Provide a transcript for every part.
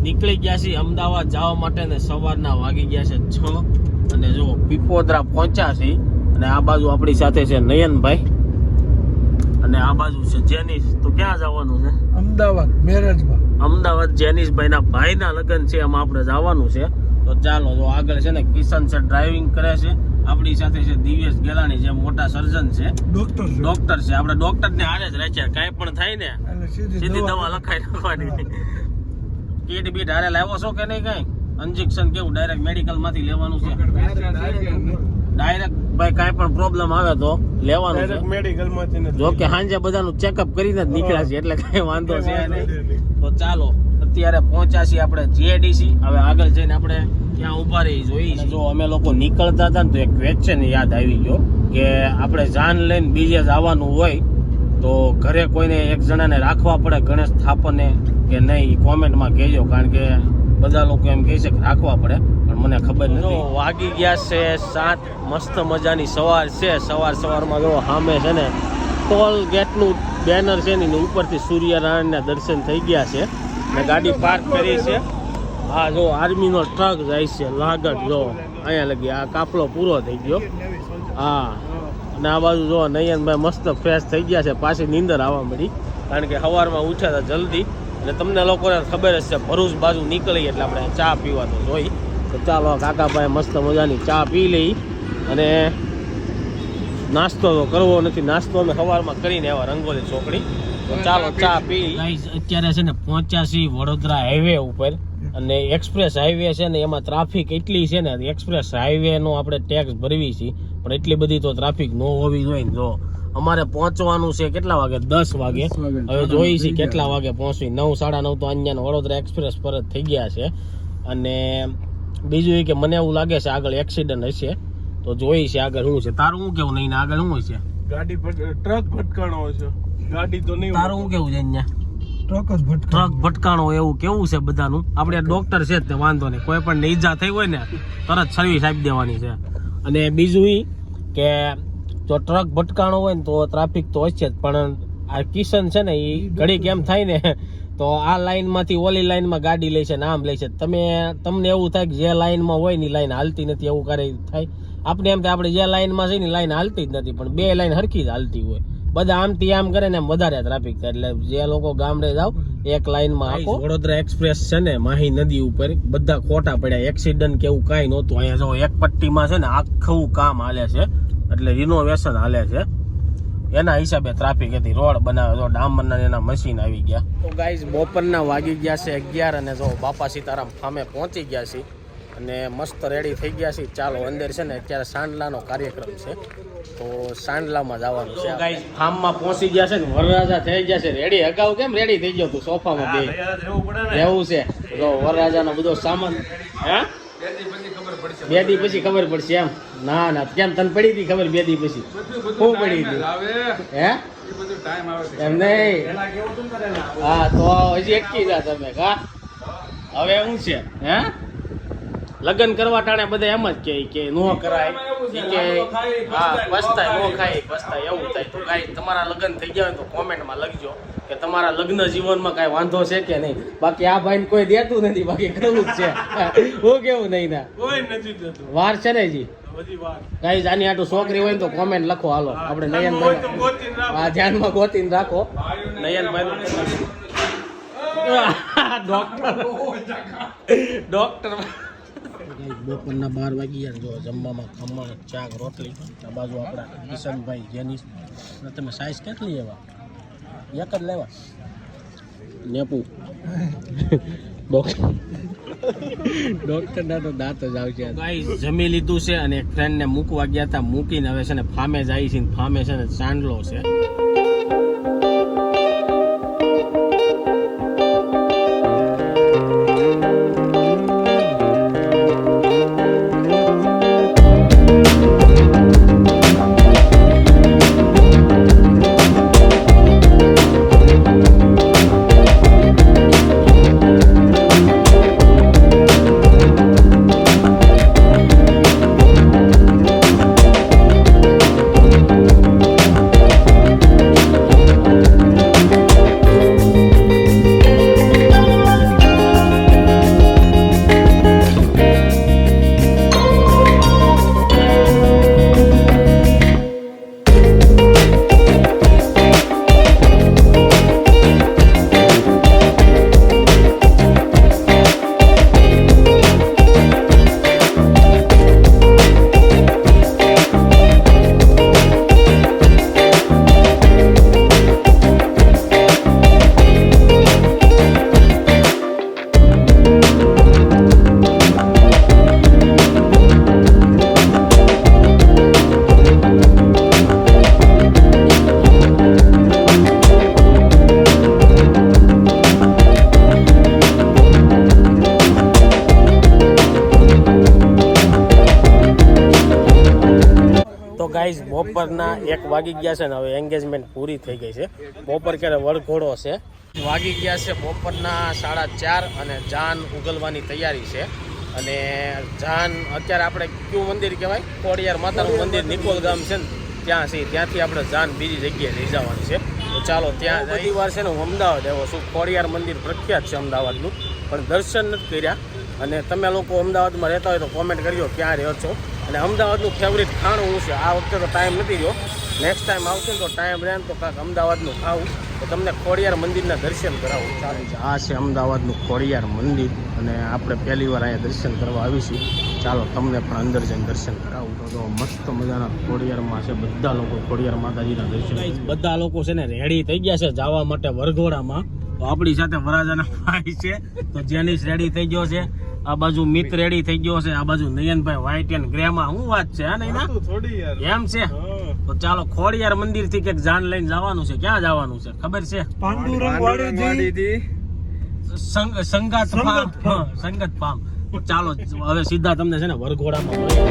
નીકળી ગયા છીએ અમદાવાદ જવા માટે ને સવારના વાગી ગયા છે 6 અને જો પીપોદરા પહોંચ્યા છીએ અને આ બાજુ આપણી સાથે છે નયનભાઈ અને આ બાજુ છે જેનિસ. તો ક્યાં જવાનું છે? અમદાવાદ મેરેજમાં. અમદાવાદ જેનિસભાઈના ભાઈના લગ્ન છે, એમાં આપણે જવાનું છે. તો ચાલો, જો આગળ છે ને કિશન છે ડ્રાઇવિંગ કરે છે, આપણી સાથે છે દિવ્યેશ ગેલાણી જે મોટા સર્જન છે, ડોક્ટર છે. આપણે ડોક્ટર ને હારે જ રાખ્યા, કાંઈ પણ થાય ને સીધી દવા લખાઈ નાખવાની. કીટ બીટ હારે લાવ્યો છો કે નહીં? કઈ ઇન્જેક્શન કેવું ડાયરેક્ટ મેડિકલ માંથી લેવાનું છે? ડાયરેક્ટ ભાઈ કાંઈ પણ પ્રોબ્લેમ આવે તો લેવાનું છે મેડિકલ માંથી. જો કે સાંજે બધાનું ચેકઅપ કરીને જ નીકળ્યા છે એટલે કઈ વાંધો છે નહીં. તો ચાલો, અત્યારે પહોંચ્યા છીએ આપણે જીઆઈડીસી. હવે આગળ જઈને આપણે ત્યાં ઉભા રહી જોઈએ. જો અમે લોકો નીકળતા હતા ને તો એક ક્વેશ્ચન યાદ આવી ગયો કે આપણે જાન લઈને બીજે જવાનું હોય તો ઘરે કોઈને એક જણાને રાખવા પડે ગણેશ સ્થાપને કે નહીં? કોમેન્ટમાં કહેજો, કારણ કે બધા લોકો એમ કહે છે કે રાખવા પડે, પણ મને ખબર નથી. વાગી ગયા છે 7, મસ્ત મજાની સવાર છે. સવારમાં જો સામે છે ને ટોલ ગેટનું બેનર છે ને ઉપરથી સૂર્યનારાયણના દર્શન થઈ ગયા છે ને ગાડી પાર્ક કરી છે. હા જો આર્મીનો ટ્રક જાય છે લાગડ, જો અહીંયા લગી આ કાફલો પૂરો થઈ ગયો. હા, અને આ બાજુ જો નયનભાઈ મસ્ત ફ્રેશ થઈ ગયા છે, પાછી નીંદર આવવા મળી, કારણ કે સવારમાં ઉઠ્યા હતા જલ્દી. અને તમને લોકોને ખબર જ છે ભરૂચ બાજુ નીકળી એટલે આપણે ચા પીવા તો જોઈ. તો ચાલો કાકાભાઈ મસ્ત મજાની ચા પી લઈ. અને નાસ્તો તો કરવો નથી, નાસ્તો અમે સવારમાં કરીને આવ્યા રંગોલી ચોકડી. તો ચાલો ચા પી. અત્યારે છે ને પહોંચ્યા છીએ વડોદરા હાઈવે ઉપર, અને એક્સપ્રેસ હાઈવે છે ને એમાં ટ્રાફિક એટલી છે ને, એક્સપ્રેસ હાઈવેનો આપણે ટેક્સ ભરવી છીએ, પણ એટલી બધી તો ટ્રાફિક ન હોવી જોઈએ ને. જો અમારે પહોંચવાનું છે કેટલા વાગે? 10 વાગે. હવે જોઈ છે કેટલા વાગે પહોંચવી. 9, 9:30 તો અહીંયા વડોદરા એક્સપ્રેસ પર જ થઈ ગયા છે. અને બીજું એ કે મને એવું લાગે છે આગળ એક્સિડન્ટ હશે, તો જોઈ છે આગળ શું છે. તારું શું કેવું? નહીં આગળ શું છે? ગાડી ટ્રક ભટકાણો છે, ગાડી તો નહીં. તારું શું કેવું છે? અહીંયા ટ્રક ભટકાણો એવું કેવું છે બધાનું? આપણે ડોક્ટર છે જ, વાંધો નહીં, કોઈ પણ ઈજા થઈ હોય ને તરત સર્વિસ આપી દેવાની છે. અને બીજું એ કે જો ટ્રક ભટકાણો હોય ને તો ટ્રાફિક તો હશે જ, પણ આ કિશન છે ને એ ઘડી કેમ થાય ને તો આ લાઈનમાંથી ઓલી લાઈનમાં ગાડી લે છે ને આમ લે છે. તમને એવું થાય કે જે લાઈનમાં હોય ને લાઈન હાલતી નથી, એવું કરે થાય. આપણે એમ થાય આપણે જે લાઈનમાં છે ને લાઈન હાલતી જ નથી, પણ 2 લાઈન હરખી જ હાલતી હોય. બધા આમથી આમ કરે ને એમ વધારે ટ્રાફિક થાય. એટલે જે લોકો ગામડે જાવ એક લાઈનમાં આખો. વડોદરા એક્સપ્રેસ છે ને માહી નદી ઉપર બધા ખોટા પડ્યા, એક્સિડન્ટ કે એવું કાંઈ નહોતું. અહીંયા જો એક પટ્ટીમાં છે ને આખું કામ હાલે છે, એટલે રિનોવેશન હાલે છે, એના હિસાબે ટ્રાફિક હતી. રોડ બનાવે તો ડામરના એના મશીન આવી ગયા. તો ગાઈઝ બપોરના વાગી ગયા છે 11 અને જો બાપા સીતારામ ફામે પહોંચી ગયા છે અને મસ્ત રેડી થઈ ગયા છે. ચાલો અંદર છે ને અત્યારે સાંડલાનો કાર્યક્રમ છે, તો સાંડલામાં જવાનું છે. ગાઈઝ ફાર્મમાં પહોંચી ગયા છે ને વરરાજા થઈ ગયા છે રેડી. અગાઉ કેમ રેડી થઈ ગયો તું સોફામાં બે એવું છે? જો વરરાજાનો બધો સામાન. હે 2 દી પછી ખબર પડશે એમ? ના કેમ તને પડી હતી ખબર? 2 દી પછી શું પડી હતી? હે એમ નહીં? હા તો હજી અટકી જા તમે. કા હવે શું છે? હે લગ્ન કરવા ટાણે બધા એમ જ કે નો કરાય, કે હા પસ્તાય નો ખાય પસ્તાય એવું થાય. તો કાંઈ તમારા લગ્ન થઈ ગયા હોય તો કોમેન્ટમાં લખજો કે તમારા લગ્ન જીવનમાં કાંઈ વાંધો છે કે નહીં. બાકી આ ભાઈને કોઈ દેતું નથી, બાકી કરવું જ છે. હું કેવું? નહીં ના કોઈ નથી દેતું, વાર છે ને જી. ગાઈઝ આની આટલું છોકરી હોય તો કોમેન્ટ લખો. હાલો આપણે નયનભાઈ આ ધ્યાનમાં ગોતીને રાખો. નયનભાઈ ડોક્ટર બપોરના 12 વાગી ગયા. જો જમવામાં ખમણ, ચાક, રોટલી. આ બાજુ આપણા કિશનભાઈ જેનિસ. તમે સાઈઝ કેટલી લેવા? એક જ લેવા નેપુ. ડોક્ટરના તો દાંત જ આવશે. ગાઈસ જમી લીધું છે અને એક ફ્રેન્ડને મૂકવા ગયા હતા, મૂકીને હવે છે ને ફામે જાય છે. ફામે છે ને ચાંદલો છે. બપોરના 1 વાગી ગયા છે ને હવે એન્ગેજમેન્ટ પૂરી થઈ ગઈ છે. બપોર ક્યારે વરઘોડો છે. વાગી ગયા છે બપોરના 4:30 અને જાન ઉગલવાની તૈયારી છે. અને જાન અત્યારે આપણે કયું મંદિર કહેવાય, ખોડિયાર માતાનું મંદિર નિકોલ ગામ છે ને ત્યાં છે. ત્યાંથી આપણે જાન બીજી જગ્યાએ લઈ જવાની છે. તો ચાલો ત્યાં ઘણી વાર છે ને હું અમદાવાદ આવ્યો છું. ખોડિયાર મંદિર પ્રખ્યાત છે અમદાવાદનું, પણ દર્શન નથી કર્યા. અને તમે લોકો અમદાવાદમાં રહેતા હોય તો કોમેન્ટ કરજો ક્યાં રહ્યો છો અને અમદાવાદનું ફેવરિટ ખાણું શું છે. આ વખતે તો ટાઈમ નથી રહ્યો, નેક્સ્ટ ટાઈમ આવશે ને તો ટાઈમ રહે ને તો કાંઈક અમદાવાદનું ખાવું, તો તમને ખોડિયાર મંદિરના દર્શન કરાવું. ચાલો, આ છે અમદાવાદનું ખોડિયાર મંદિર અને આપણે પહેલી વાર અહીંયા દર્શન કરવા આવીશું. ચાલો તમને પણ અંદર જઈને દર્શન કરાવું. તો મસ્ત મજાના ખોડિયારમાં છે, બધા લોકો ખોડિયાર માતાજીના દર્શન. બધા લોકો છે ને રેડી થઈ ગયા છે જવા માટે વરઘોડામાં. તો આપણી સાથે વરાજાના ભાઈ છે, તો જેનિસ રેડી થઈ ગયો છે, આ બાજુ મિત રેડી થઈ ગયો છે, આ બાજુ નયનભાઈ વ્હાઈટ એન્ડ ગ્રેમાં. શું વાત છે હા નૈના? એમ છે. તો ચાલો ખોડિયાર મંદિર થી કંઈક જાન લઈને જવાનું છે. ક્યાં જવાનું છે ખબર છે? સંગાત પામ. ચાલો હવે સીધા તમને છે ને વરઘોડામાં મળીએ.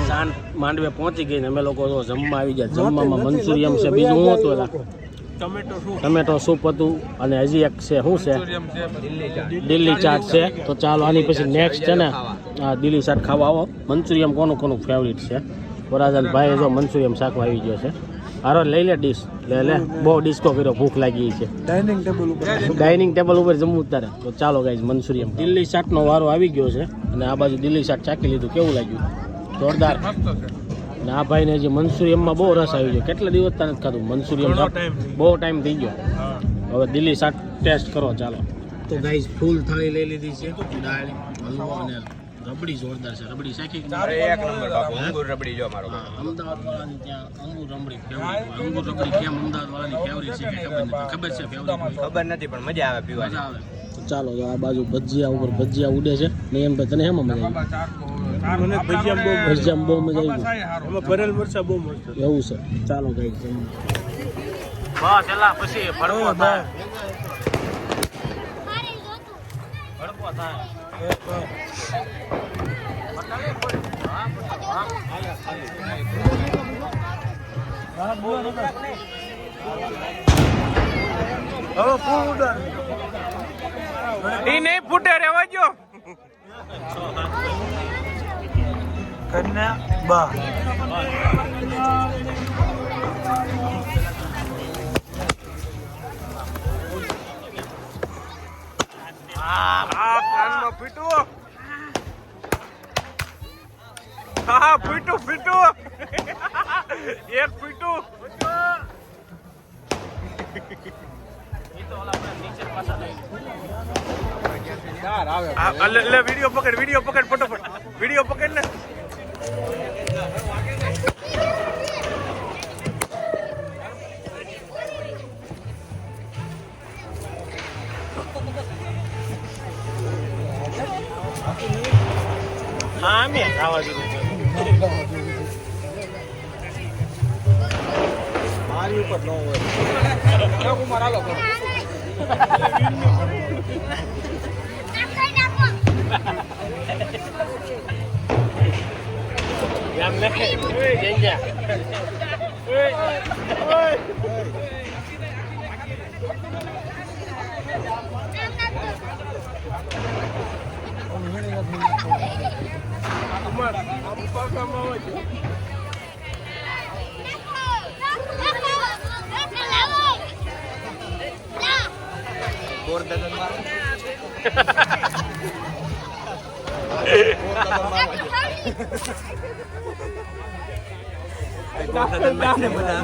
શાંત માંડવે પહોંચી ગઈ ને અમે લોકો તો જમવા આવી ગયા. જમવામાં મંચુરિયમ છે, બીજું શું હતું એલા? ટમેટો સૂપ હતું અને હજી એક છે શું છે? દિલ્હી ચાટ છે. તો ચાલો આની પછી નેક્સ્ટ છે ને આ દિલ્હી ચાટ ખાવા આવો. મંચુરિયમ કોનું ફેવરિટ છે? વરાજન ભાઈ જો મંચુરિયમ શાકવા આવી ગયો છે. હારો લઈ લે ડીશ, લે બહુ ડિસ્કો કર્યો, ભૂખ લાગી છે. ડાઇનિંગ ટેબલ ઉપર જમવું તારે. તો ચાલો ગાઈઝ મંચુરિયમ દિલ્હી ચાટનો વારો આવી ગયો છે અને આ બાજુ દિલ્હી ચાટ ચાખી લીધું. કેવું લાગ્યું? જોરદાર. અને આ ભાઈને જે મંચુરિયમમાં બહુ રસ આવી ગયો. કેટલા દિવસ તને ખાધું મંચુરિયમ? બહુ ટાઈમ થઈ ગયો. હવે દિલ્હી ચાટ ટેસ્ટ કરો ચાલો. તો ગાઈઝ ફૂલ થાળી લઈ લીધી છે. દાળ, હલવો અને રબડી જોરદાર છે. રબડી શાખી એક નંબર બાપુ અંગુર રબડી જો મારો અમદાવાદ વાળાની ત્યાં અંગુર રબડી ફેવરિટ. અંગુર રબડી કેમ અમદાવાદ વાળાની ફેવરિટ છે કે ખબર છે? ખબર નથી પણ મજા આવે પીવાની. મજા આવે. તો ચાલો આ બાજુ ભજીયા ઉપર ભજીયા ઉડે છે. નહીં એમ તને હેમાં મજા આવી? મને ભજીયામાં બહુ મજા આવી. એમાં ભરેલ મરચા બહુ મસ્ત. એવું છે. ચાલો કઈ બસ એલા પછી ભડકો થાય. ભડકો થાય. ઈ નહીં ફૂટે રેવા જો કન્યા બા કાનમાં ફીટું. હા ફીટું એક ફીટું. લે વિડીયો પકડ ફટોફટ વિડીયો પકડ ને. હા મેં ખાવા દીધું છે. મારી ઉપર ન હોય કુમાર હાલો કરો. એમ નહીં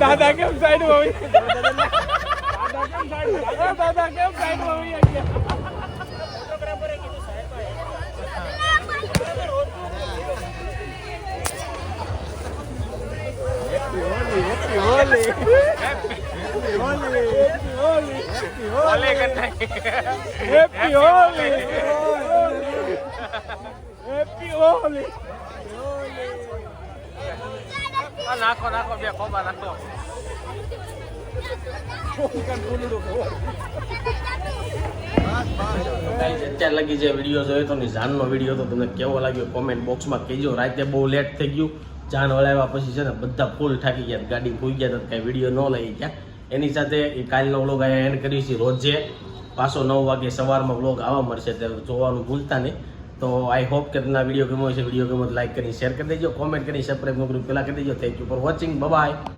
દાદા કેમ સાઈડ માં દાદા કેમ સાઈડ માં નાખો બે કોબા નાખો. અત્યાર લગી જે વિડીયો જોયો તો ને જાનનો વિડીયો તો તમને કેવો લાગ્યો કોમેન્ટ બોક્સમાં કહેજો. રાતે બહુ લેટ થઈ ગયું. જાન વળાવ્યા પછી છે ને બધા ફૂલ થાકી ગયા, ગાડી ભૂઈ ગયા, તો કાંઈ વિડીયો ન લઈ ગયા. એની સાથે એ કાલનો વ્લોગ અહીંયા એન્ડ કરીશું. રોજે પાછો 9 વાગે સવારમાં વ્લોગ આવવા મળશે, તે જોવાનું ભૂલતા નહીં. તો આઈ હોપ કે તમને વિડીયો ગમ્યો છે. વિડીયો ગમ્યો તો લાઈક કરી શેર કરી દેજો, કોમેન્ટ કરી સબસ્ક્રાઈબ ન કર્યું પહેલાં કરી દેજો. Thank you for watching. By.